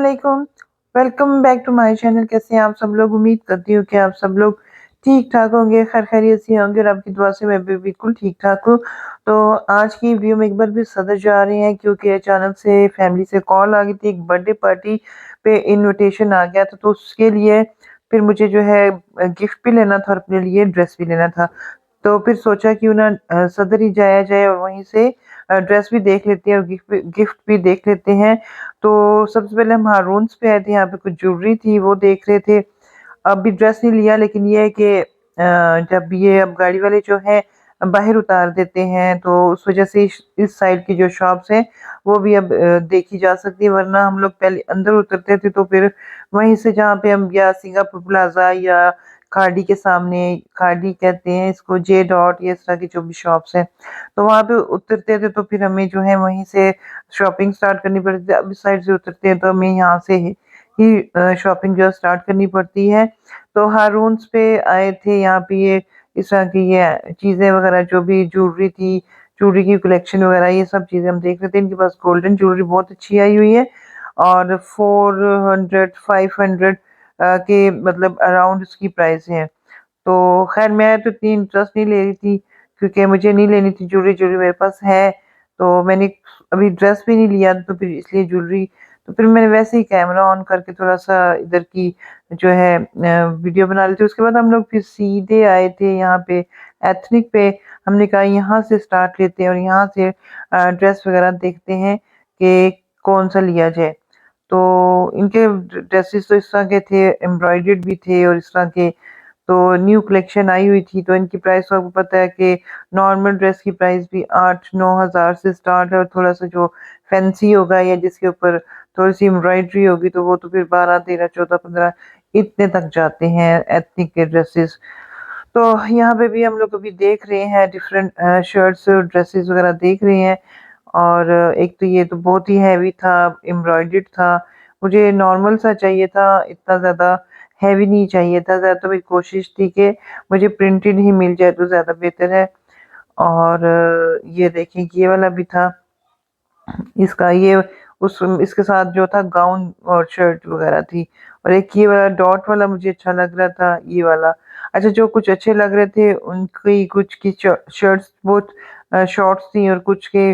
वालेकुम। Welcome back to my channel. कैसे हैं आप सब लोग? उम्मीद करती हूँ कि आप सब लोग ठीक ठाक होंगे, खैर खैरियत से होंगे और आपकी दुआ से मैं भी बिल्कुल ठीक ठाक हूँ। तो आज की वीडियो में एक बार भी सदर जा रहे हैं क्योंकि अचानक से फैमिली से कॉल आ गई थी, एक बर्थडे पार्टी पे इनविटेशन आ गया था, तो उसके लिए फिर मुझे जो है गिफ्ट भी लेना था और अपने लिए ड्रेस भी लेना था। तो फिर सोचा क्यों ना सदर ही जाया जाए और वहीं से ड्रेस भी देख लेते हैं और गिफ्ट भी देख लेते हैं। तो सबसे पहले हम हारून्स पे आए थे, यहाँ पे कुछ ज्वेलरी थी वो देख रहे थे। अभी ड्रेस नहीं लिया, लेकिन ये है कि जब ये अब गाड़ी वाले जो है बाहर उतार देते हैं तो उस वजह से इस साइड की जो शॉप्स हैं वो भी अब देखी जा सकती है, वरना हम लोग पहले अंदर उतरते थे तो फिर वहीं से जहाँ पे हम या सिंगापुर प्लाजा या खाड़ी के सामने, खाड़ी कहते हैं इसको, जे डॉट, ये इस तरह की जो भी शॉप्स हैं तो वहाँ पे उतरते थे, तो फिर हमें जो है वहीं से शॉपिंग स्टार्ट करनी पड़ती थी। अब इस साइड से उतरते हैं तो हमें यहाँ से ही शॉपिंग जो है स्टार्ट करनी पड़ती है। तो हारून्स पे आए थे, यहाँ पे ये इस तरह की ये चीज़ें वगैरह जो भी ज्वेलरी थी, ज्वेलरी की कलेक्शन वगैरह ये सब चीज़ें हम देख रहे थे। इनके पास गोल्डन ज्वेलरी बहुत अच्छी आई हुई है और 400 500 के मतलब अराउंड उसकी प्राइस है। तो खैर मैं तो इतनी इंटरेस्ट नहीं ले रही थी क्योंकि मुझे नहीं लेनी थी ज्वेलरी, ज्वेलरी मेरे पास है। तो मैंने अभी ड्रेस भी नहीं लिया, तो फिर इसलिए ज्वेलरी, तो फिर मैंने वैसे ही कैमरा ऑन करके थोड़ा सा इधर की जो है वीडियो बना ली थी। उसके बाद हम लोग फिर सीधे आए थे यहाँ पे एथनिक पे। हमने कहा यहाँ से स्टार्ट लेते हैं और यहाँ से ड्रेस वगैरह देखते हैं कि कौन सा लिया जाए। तो इनके ड्रेसेस तो इस तरह के थे, एम्ब्रॉयडर्ड भी थे और इस तरह के, तो न्यू कलेक्शन आई हुई थी। तो इनकी प्राइस तो आपको पता है कि नॉर्मल ड्रेस की प्राइस भी 8-9 हज़ार से स्टार्ट है और थोड़ा सा जो फैंसी होगा या जिसके ऊपर थोड़ी सी एम्ब्रॉयडरी होगी तो वो तो फिर 12, 13, 14, 15 इतने तक जाते हैं एथनिक के ड्रेसेस। तो यहाँ पे भी हम लोग अभी देख रहे हैं डिफरेंट शर्ट्स और ड्रेसेस वगैरह देख रहे हैं। और एक तो ये तो बहुत ही हैवी था, एम्ब्रॉयडर्ड था। मुझे नॉर्मल सा चाहिए था, इतना ज़्यादा हैवी नहीं चाहिए था। ज़्यादा तो मेरी कोशिश थी कि मुझे प्रिंटेड ही मिल जाए तो ज़्यादा बेहतर है। और ये देखें ये वाला भी था, इसका ये उस इसके साथ जो था गाउन और शर्ट वगैरह थी। और एक ये वाला डॉट वाला मुझे अच्छा लग रहा था, ये वाला। अच्छा, जो कुछ अच्छे लग रहे थे उनकी कुछ की शर्ट्स बहुत शॉर्ट्स थी और कुछ के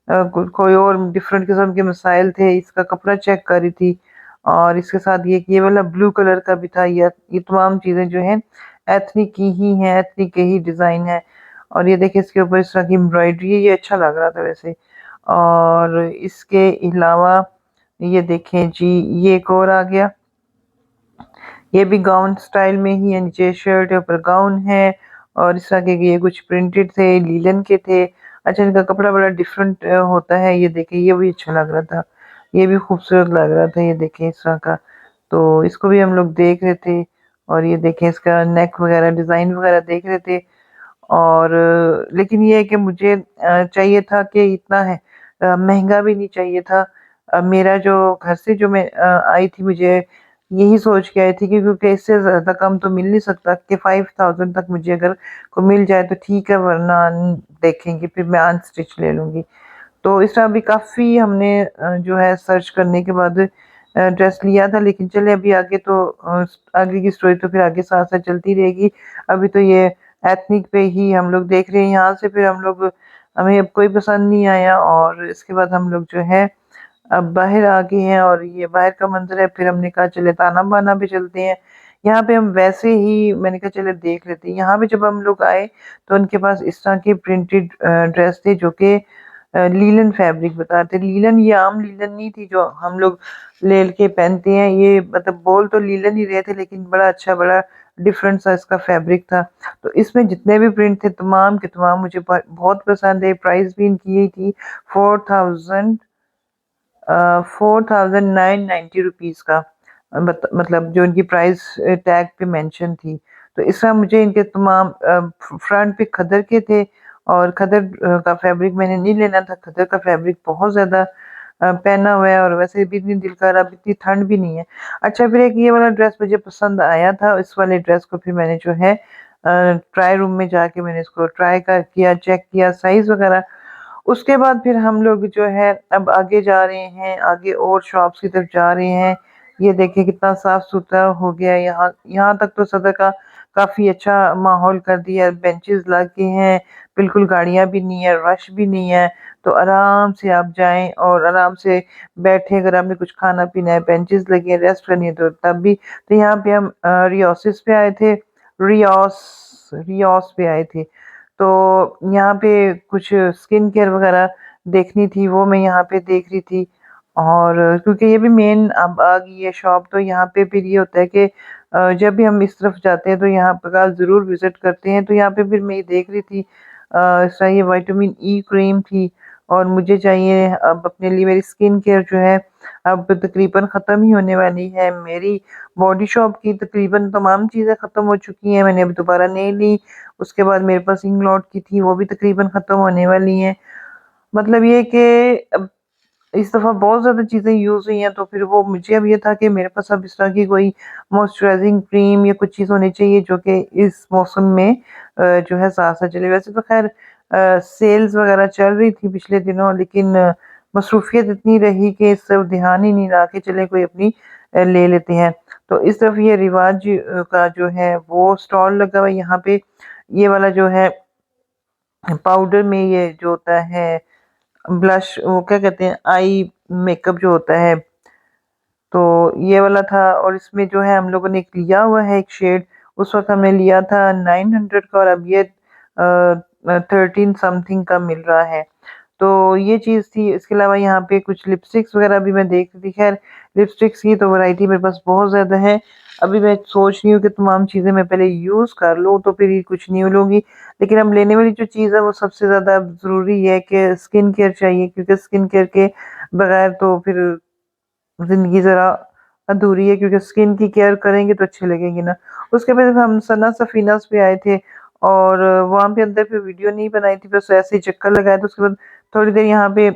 कोई और डिफरेंट किस्म के मसाइल थे। इसका कपड़ा चेक कर रही थी और इसके साथ ये वाला ब्लू कलर का भी था। ये तमाम चीज़ें जो हैं एथनिक की ही हैं, एथनिक के ही डिज़ाइन है। और ये देखिए इसके ऊपर इस तरह की एम्ब्रॉयडरी है, ये अच्छा लग रहा था वैसे। और इसके अलावा ये देखें जी, ये एक और आ गया, ये भी गाउन स्टाइल में ही है, नीचे शर्ट है ऊपर गाउन है। और इस तरह के ये कुछ प्रिंटेड थे, लीलन के थे। अच्छा, इनका कपड़ा बड़ा डिफरेंट होता है। ये देखें ये भी अच्छा लग रहा था, ये भी खूबसूरत लग रहा था, ये देखें इस तरह का। तो इसको भी हम लोग देख रहे थे। और ये देखें इसका नेक वगैरह डिज़ाइन वगैरह देख रहे थे। और लेकिन ये है कि मुझे चाहिए था कि इतना है महंगा भी नहीं चाहिए था। मेरा जो घर से जो मैं आई थी, मुझे यही सोच के आई थी कि क्योंकि इससे ज़्यादा कम तो मिल नहीं सकता, कि 5000 तक मुझे अगर को मिल जाए तो ठीक है, वरना देखेंगे फिर मैं अनस्टिच ले लूँगी। तो इस तरह भी काफ़ी हमने जो है सर्च करने के बाद ड्रेस लिया था। लेकिन चले अभी आगे तो आगे की स्टोरी तो फिर आगे साथ साथ चलती रहेगी। अभी तो ये एथनिक पे ही हम लोग देख रहे हैं। यहाँ से फिर हम लोग, हमें अब कोई पसंद नहीं आया और इसके बाद हम लोग जो है अब बाहर आ गए हैं और ये बाहर का मंजर है। फिर हमने कहा चले ताना बाना पे चलते हैं। यहाँ पे हम वैसे ही मैंने कहा चले देख लेते हैं। यहाँ पे जब हम लोग आए तो उनके पास इस तरह के प्रिंटेड ड्रेस थे जो कि लीलन फैब्रिक बताते। लीलन ये आम लीलन नहीं थी जो हम लोग ले के पहनते हैं, ये मतलब बोल तो लीलन ही रहे थे लेकिन बड़ा अच्छा, बड़ा डिफरेंट सा इसका फैब्रिक था। तो इसमें जितने भी प्रिंट थे तमाम के तमाम मुझे बहुत पसंद है। प्राइस भी इनकी यही थी, 4990 रुपीज़ का। मतलब जो इनकी प्राइस टैग पे मेंशन थी। तो इस तरह मुझे इनके तमाम फ्रंट पे खदर के थे और खदर का फैब्रिक मैंने नहीं लेना था। खदर का फैब्रिक बहुत ज़्यादा पहना हुआ है और वैसे भी इतनी दिल कर, अब इतनी ठंड भी नहीं है। अच्छा, फिर एक ये वाला ड्रेस मुझे पसंद आया था। इस वाले ड्रेस को फिर मैंने जो है ट्राई रूम में जाके मैंने इसको ट्राई किया, चेक किया साइज़ वगैरह। उसके बाद फिर हम लोग जो है अब आगे जा रहे हैं, आगे और शॉप्स की तरफ जा रहे हैं। ये देखिए कितना साफ-सुथरा हो गया है यहाँ यहाँ तक तो सदर का काफ़ी अच्छा माहौल कर दिया है, बेंचेस लगे हैं, बिल्कुल गाड़ियाँ भी नहीं है, रश भी नहीं है, तो आराम से आप जाएँ और आराम से बैठे अगर आपने कुछ खाना-पीना है, बेंचेस लगे हैं, रेस्ट करनी है तो तब भी। तो यहाँ पे हम रियोसिस पे आए थे, रियोस पे आए थे। तो यहाँ पे कुछ स्किन केयर वगैरह देखनी थी, वो मैं यहाँ पे देख रही थी। और क्योंकि ये भी मेन अब आ गई है शॉप, तो यहाँ पे फिर ये होता है कि जब भी हम इस तरफ जाते हैं तो यहाँ पे का ज़रूर विज़िट करते हैं। तो यहाँ पे फिर मैं ये देख रही थी इस तरह ये विटामिन ई क्रीम थी और मुझे चाहिए अब अपने लिए मेरी स्किन केयर जो है अब तकरीबन ख़त्म ही होने वाली है। मेरी बॉडी शॉप की तकरीबन तमाम चीज़ें ख़त्म हो चुकी हैं, मैंने अभी दोबारा नहीं ली। उसके बाद मेरे पास इंग्लॉट की थी, वो भी तकरीबन ख़त्म होने वाली हैं। मतलब ये कि अब इस दफ़ा बहुत ज़्यादा चीज़ें यूज़ हुई हैं, तो फिर वो मुझे अब ये था कि मेरे पास अब इस तरह की कोई मॉइस्चराइज़िंग क्रीम या कुछ चीज़ होनी चाहिए जो कि इस मौसम में जो है साथ-साथ चले। वैसे तो ख़ैर सेल्स वग़ैरह चल रही थी पिछले दिनों, लेकिन मसरूफ़ियत इतनी रही कि इस तरफ ध्यान ही नहीं रहा कि चलें कोई अपनी ले लेते हैं। तो इस तरफ ये रिवाज का जो है वो स्टॉल लगा हुआ है यहाँ पे। ये वाला जो है पाउडर में ये जो होता है ब्लश, वो क्या कहते हैं, आई मेकअप जो होता है, तो ये वाला था। और इसमें जो है हम लोगों ने एक लिया हुआ है एक शेड, उस वक़्त हमने लिया था 900 का और अब ये 13 समथिंग का मिल रहा है। तो ये चीज़ थी। इसके अलावा यहाँ पे कुछ लिपस्टिक्स वग़ैरह भी मैं देख रही थी। ख़ैर लिपस्टिक्स की तो वैरायटी मेरे पास बहुत ज़्यादा है। अभी मैं सोच रही हूँ कि तमाम चीज़ें मैं पहले यूज़ कर लूँ तो फिर ही कुछ न्यू लूँगी। लेकिन अब लेने वाली जो चीज़ है वो सबसे ज़्यादा ज़रूरी है कि स्किन केयर चाहिए, क्योंकि स्किन केयर के बगैर तो फिर ज़िंदगी ज़रा अधूरी है, क्योंकि स्किन की केयर करेंगे तो अच्छी लगेगी ना। उसके बाद हम सना सफ़ीनाज़ पे आए थे और वहाँ पे अंदर फिर वीडियो नहीं बनाई थी, बस ऐसे ही चक्कर लगाया था। उसके बाद थोड़ी देर यहाँ पे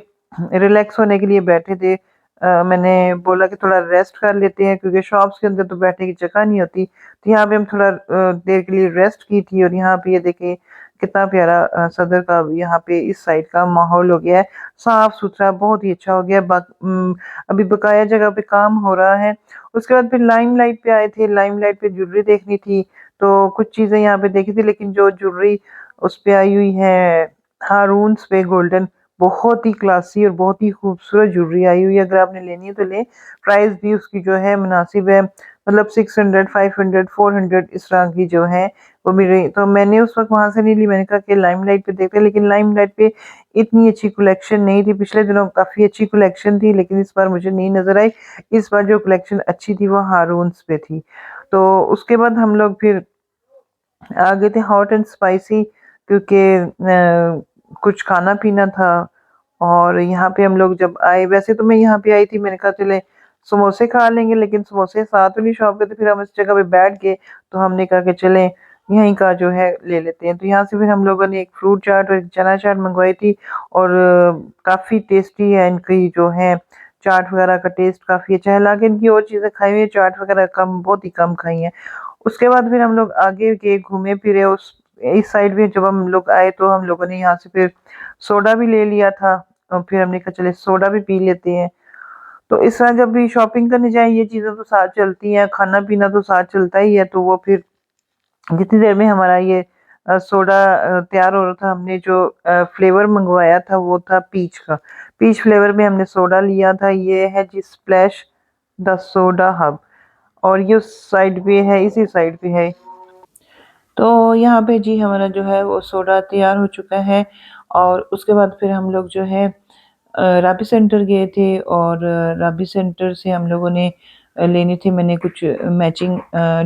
रिलैक्स होने के लिए बैठे थे। मैंने बोला कि थोड़ा रेस्ट कर लेते हैं, क्योंकि शॉप्स के अंदर तो बैठने की जगह नहीं होती। तो यहाँ पे हम थोड़ा देर के लिए रेस्ट की थी और यहाँ पे ये देखें कितना प्यारा सदर का यहाँ पे इस साइड का माहौल हो गया है। साफ-सुथरा बहुत ही अच्छा हो गया है। अभी बकाया जगह पे काम हो रहा है। उसके बाद फिर लाइमलाइट पे आए थे, लाइमलाइट पे ज्वेलरी देखनी थी, तो कुछ चीज़ें यहाँ पे देखी थी, लेकिन जो ज्वेलरी उस पे आई हुई है हारून्स पे गोल्डन, बहुत ही क्लासी और बहुत ही खूबसूरत ज्वेलरी आई हुई है। अगर आपने लेनी है तो लें, प्राइस भी उसकी जो है मुनासिब है। मतलब 600, 500, 400 इस तरह की जो है वो मिल रही। तो मैंने उस वक़्त वहाँ से नहीं ली, मैंने कहा कि लाइमलाइट पे देखते हैं, लेकिन लाइमलाइट पे इतनी अच्छी कलेक्शन नहीं थी। पिछले दिनों काफ़ी अच्छी कलेक्शन थी, लेकिन इस बार मुझे नहीं नज़र आई। इस बार जो कलेक्शन अच्छी थी वो हारून्स पे थी। तो उसके बाद हम लोग फिर आ गए थे हॉट एंड स्पाइसी, क्योंकि कुछ खाना-पीना था। और यहाँ पे हम लोग जब आए, वैसे तो मैं यहाँ पे आई थी, मैंने कहा चले समोसे खा लेंगे, लेकिन समोसे साथ वाली शॉप पे थे, फिर हम इस जगह पे बैठ गए, तो हमने कहा कि चलें यहीं का जो है ले लेते हैं। तो यहाँ से फिर हम लोगों ने एक फ्रूट चाट और एक चना चाट मंगवाई थी और काफ़ी टेस्टी है इनकी जो है चाट वगैरह का टेस्ट काफ़ी अच्छा है। हालाँकि इनकी और चीज़ें खाई हुई है, चाट वगैरह कम, बहुत ही कम खाई हैं। उसके बाद फिर हम लोग आगे गए, घूमे फिरे उस इस साइड में। जब हम लोग आए तो हम लोगों ने यहाँ से फिर सोडा भी ले लिया था और फिर हमने कहा चले सोडा भी पी लेते हैं। तो इस तरह जब भी शॉपिंग करने जाएँ ये चीज़ें तो साथ चलती हैं, खाना-पीना तो साथ चलता ही है। तो वो फिर जितनी देर में हमारा ये सोडा तैयार हो रहा था, हमने जो फ्लेवर मंगवाया था वो था पीच का। पीच फ्लेवर में हमने सोडा लिया था। ये है जी स्प्लैश द सोडा हब और ये उस साइड पे है, इसी साइड पे है। तो यहाँ पे जी हमारा जो है वो सोडा तैयार हो चुका है और उसके बाद फिर हम लोग जो है राबी सेंटर गए थे और राबी सेंटर से हम लोगों ने लेने थे, मैंने कुछ मैचिंग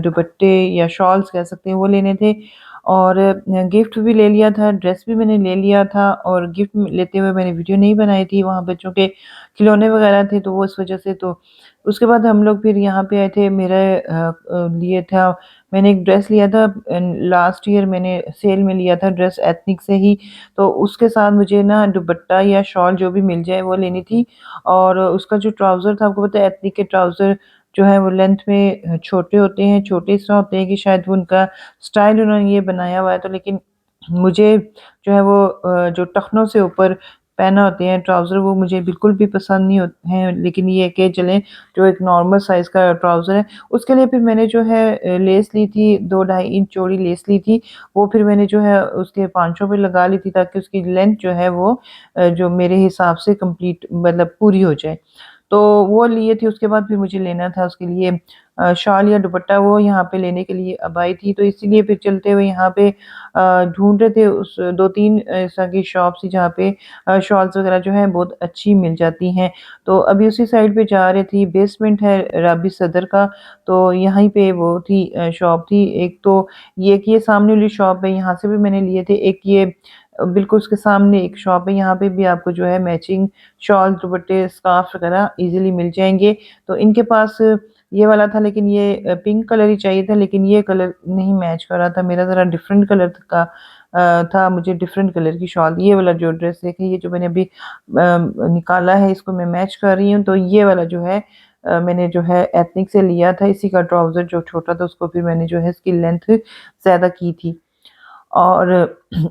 दुपट्टे या शॉल्स कह सकते हैं वो लेने थे और गिफ्ट भी ले लिया था, ड्रेस भी मैंने ले लिया था और गिफ्ट लेते हुए मैंने वीडियो नहीं बनाई थी, वहाँ बच्चों के खिलौने वगैरह थे तो वो इस वजह से। तो उसके बाद हम लोग फिर यहाँ पे आए थे, मेरे लिए था, मैंने एक ड्रेस लिया था लास्ट ईयर, मैंने सेल में लिया था ड्रेस एथनिक से ही, तो उसके साथ मुझे ना दुपट्टा या शॉल जो भी मिल जाए वो लेनी थी। और उसका जो ट्राउज़र था, आपको पता है एथनिक के ट्राउज़र जो है वो लेंथ में छोटे होते हैं, छोटे इस तरह होते हैं कि शायद वो उनका स्टाइल उन्होंने ये बनाया हुआ है, तो लेकिन मुझे जो है वो जो टखनों से ऊपर पहना होते हैं ट्राउज़र, वो मुझे बिल्कुल भी पसंद नहीं होते हैं। लेकिन ये है कि चलें, जो एक नॉर्मल साइज़ का ट्राउज़र है, उसके लिए फिर मैंने जो है लेस ली थी, 2 ढाई इंच चौड़ी लेस ली थी। वो फिर मैंने जो है उसके पाँचों पे लगा ली थी, ताकि उसकी लेंथ जो है वो जो मेरे हिसाब से कंप्लीट मतलब पूरी हो जाए। तो वो लिए थे, उसके बाद फिर मुझे लेना था उसके लिए शॉल या दुपट्टा, वो यहाँ पे लेने के लिए अब आई थी। तो इसीलिए फिर चलते हुए यहाँ पे ढूँढ रहे थे, उस 2-3 इस तरह की शॉप्स थी जहाँ पे शॉल्स वग़ैरह जो हैं बहुत अच्छी मिल जाती हैं। तो अभी उसी साइड पे जा रही थी, बेसमेंट है राबी सदर का, तो यहीं पे वो थी शॉप थी। एक तो ये कि ये सामने वाली शॉप है, यहाँ से भी मैंने लिए थे। एक ये बिल्कुल उसके सामने एक शॉप है, यहाँ पे भी आपको जो है मैचिंग शॉल, दुपट्टे, स्कार्फ वग़ैरह ईज़िली मिल जाएँगे। तो इनके पास ये वाला था, लेकिन ये पिंक कलर ही चाहिए था, लेकिन ये कलर नहीं मैच कर रहा था। मेरा ज़रा डिफरेंट कलर का था, मुझे डिफरेंट कलर की शॉल, ये वाला जो ड्रेस देखें, ये जो मैंने अभी निकाला है, इसको मैं मैच कर रही हूँ। तो ये वाला जो है मैंने जो है एथनिक से लिया था, इसी का ट्राउज़र जो छोटा था उसको फिर मैंने जो है इसकी लेंथ ज़्यादा की थी। और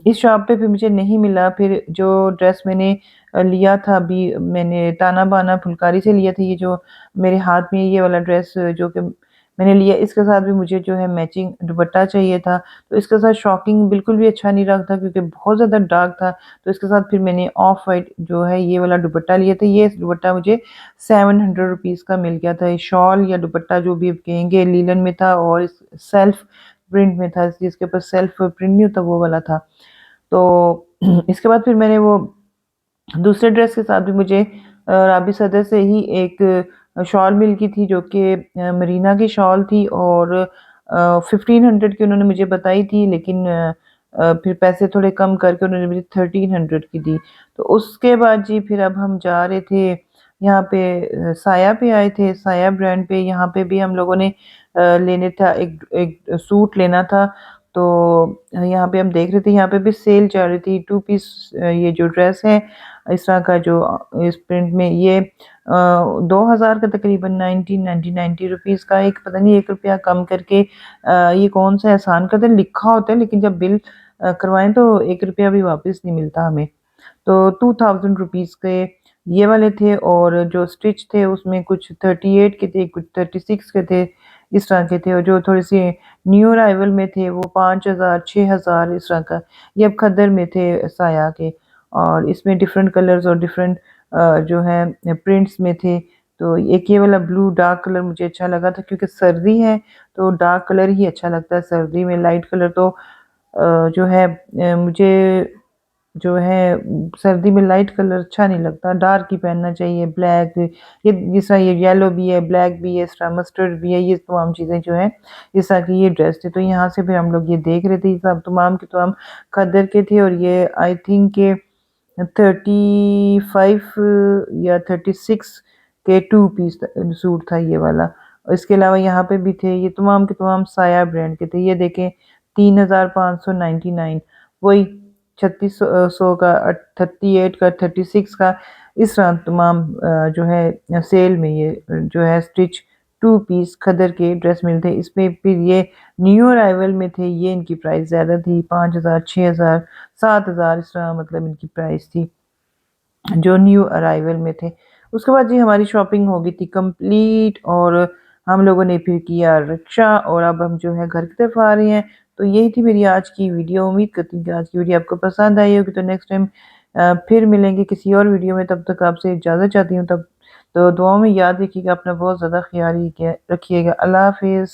इस शॉप पे भी मुझे नहीं मिला। फिर जो ड्रेस मैंने लिया था, अभी मैंने ताना बाना फुलकारी से लिया था, ये जो मेरे हाथ में ये वाला ड्रेस जो कि मैंने लिया, इसके साथ भी मुझे जो है मैचिंग दुपट्टा चाहिए था। तो इसके साथ शॉकिंग बिल्कुल भी अच्छा नहीं लगा था, क्योंकि बहुत ज़्यादा डार्क था। तो इसके साथ फिर मैंने ऑफ वाइट जो है ये वाला दुपट्टा लिया था। ये दुपट्टा मुझे 700 रुपीज़ का मिल गया था। ये शॉल या दुपट्टा जो भी आप कहेंगे, लीलन में था और इस सेल्फ प्रिंट में था, जिसके ऊपर सेल्फ प्रिंट नहीं होता वो वाला था। तो इसके बाद फिर मैंने वो दूसरे ड्रेस के साथ भी मुझे राबी सदर से ही एक शॉल मिल गई थी, जो कि मरीना की शॉल थी, और 1500 की उन्होंने मुझे बताई थी, लेकिन फिर पैसे थोड़े कम करके उन्होंने मुझे 1300 की दी। तो उसके बाद जी फिर अब हम जा रहे थे यहाँ पे साया पे आए थे, साया ब्रांड पे। यहाँ पे भी हम लोगों ने लेने था, एक एक सूट लेना था। तो यहाँ पे हम देख रहे थे, यहाँ पे भी सेल चल रही थी। 2 पीस ये जो ड्रेस है इस तरह का, जो इस प्रिंट में, ये 2000 का तकरीबन 90 रुपीज़ का, एक पता नहीं 1 रुपया कम करके ये कौन सा एहसान का दिन लिखा होता है, लेकिन जब बिल करवाएं तो 1 रुपया भी वापस नहीं मिलता हमें। तो 2000 रुपीज़ के ये वाले थे, और जो स्टिच थे उसमें कुछ 38 के थे, कुछ 36 के थे, इस तरह के थे। और जो थोड़े-से न्यू अराइवल में थे वो 5000 6000 इस तरह का, ये अब खद्दर में थे साया के। और इसमें डिफरेंट कलर्स और डिफरेंट जो है प्रिंट्स में थे। तो एक ये वाला ब्लू डार्क कलर मुझे अच्छा लगा था, क्योंकि सर्दी है तो डार्क कलर ही अच्छा लगता है सर्दी में। लाइट कलर तो जो है मुझे जो है सर्दी में लाइट कलर अच्छा नहीं लगता, डार्क ही पहनना चाहिए। ब्लैक, ये जिस तरह ये येलो भी है, ब्लैक भी है, इस तरह मस्टर्ड भी है, ये तमाम चीज़ें जो हैं इस तरह की ये ड्रेस थी। तो यहाँ से फिर हम लोग ये देख रहे थे, सब तमाम के तमाम खद्दर के थे। और ये आई थिंक के 35 या 36 के 2 पीस सूट था ये वाला। और इसके अलावा यहाँ पे भी थे, ये तमाम के तमाम साया ब्रांड के थे। ये देखें 3599, वही 3600 का, 38 का, 36 का, इस तरह तमाम जो है सेल में ये जो है स्टिच 2 पीस खद्दर के ड्रेस मिलते हैं। इसमें फिर ये न्यू अराइवल में थे, ये इनकी प्राइस ज़्यादा थी, 5000 6000 7000 इस तरह मतलब इनकी प्राइस थी, जो न्यू अराइवल में थे। उसके बाद जी हमारी शॉपिंग हो गई थी कंप्लीट, और हम लोगों ने फिर किया रिक्शा, और अब हम जो है घर की तरफ आ रहे हैं। तो यही थी मेरी आज की वीडियो। उम्मीद करती हूँ कि आज की वीडियो आपको पसंद आई होगी। तो नेक्स्ट टाइम फिर मिलेंगे किसी और वीडियो में, तब तक आपसे इजाज़त चाहती हूँ। तब तो दुआओं में याद रखिएगा, अपना बहुत ज़्यादा ख्याल रखिएगा। अल्लाह हाफिज़।